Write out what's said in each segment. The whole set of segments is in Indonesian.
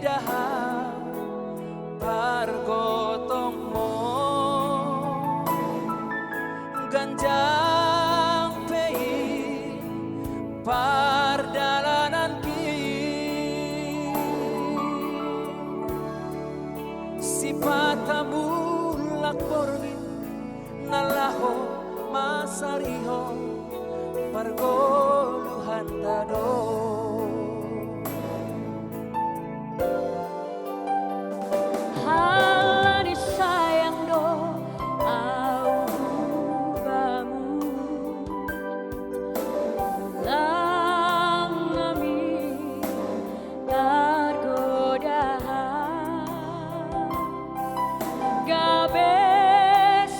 dahang pargotong mo ganjang pei pardalanan ki sipatamu lakborgin nalaho masariho pargoluhan dado halani sayang do au bamu lang nami tergoda gabe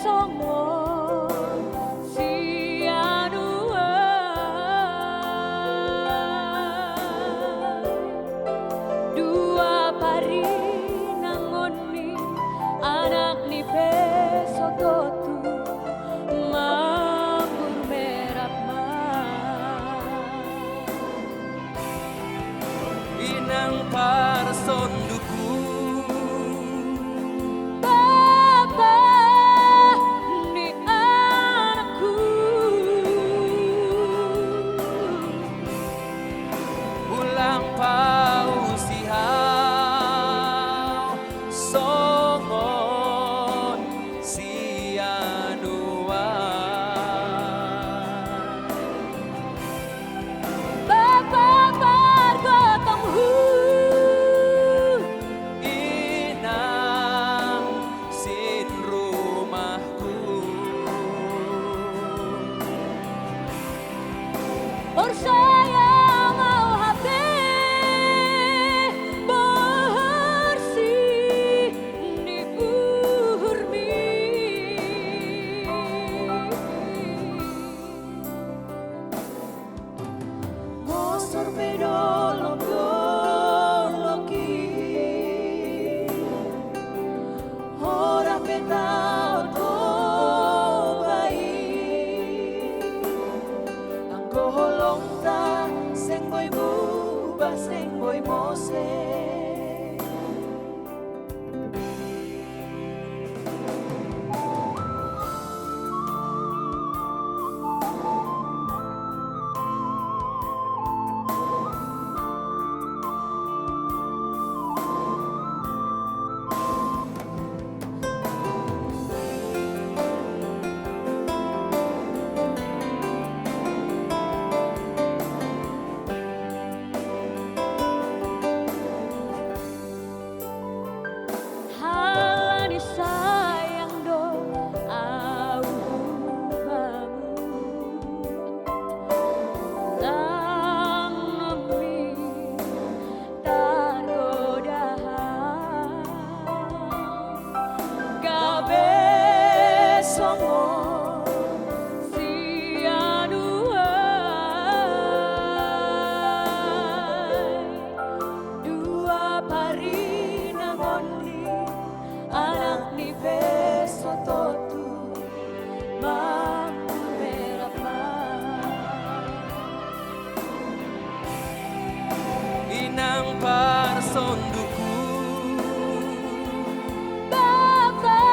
songo sianua dua pari anak ni pesototu mambur merah inang parsonduku Bapa ni anakku ulang pausihau songon sianua Bapa pargotong hu inang sin rumahku bersayang mau hati bersih ni urmi ngosor bedolo doloki ora petao to baik anggo holong ta seng boy buba seng boy mose halani sayang do au bamu lang nami tergoda gabe songo sianua dua pari nangoni anak ni pesototu mampu merah inang parsonduku Bapa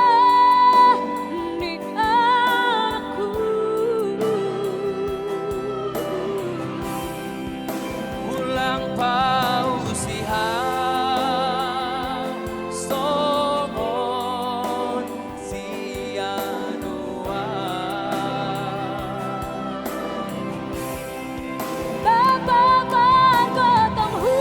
ni anakku ulang pausihau songon sianua Bapa pargotong hu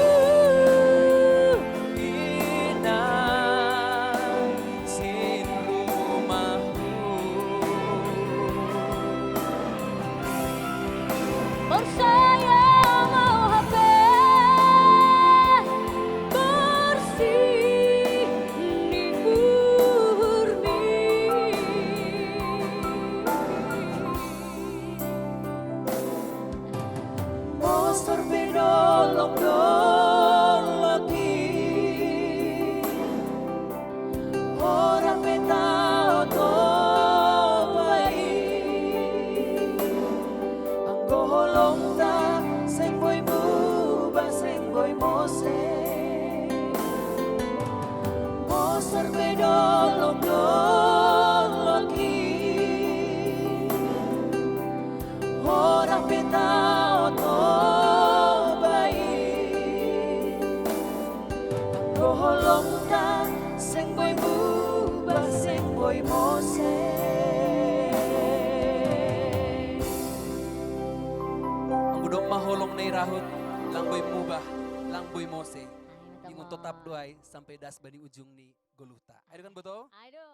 serbe dolok-dolok ora peta oto bayi roholong ta sing boy mubah sing boy mose Ang budok maholong na irahot, lang boy mubah, lang boy mose. Ingon tetap doay sampai das bani ujung ni goluta. Ayo kan betul? Ayo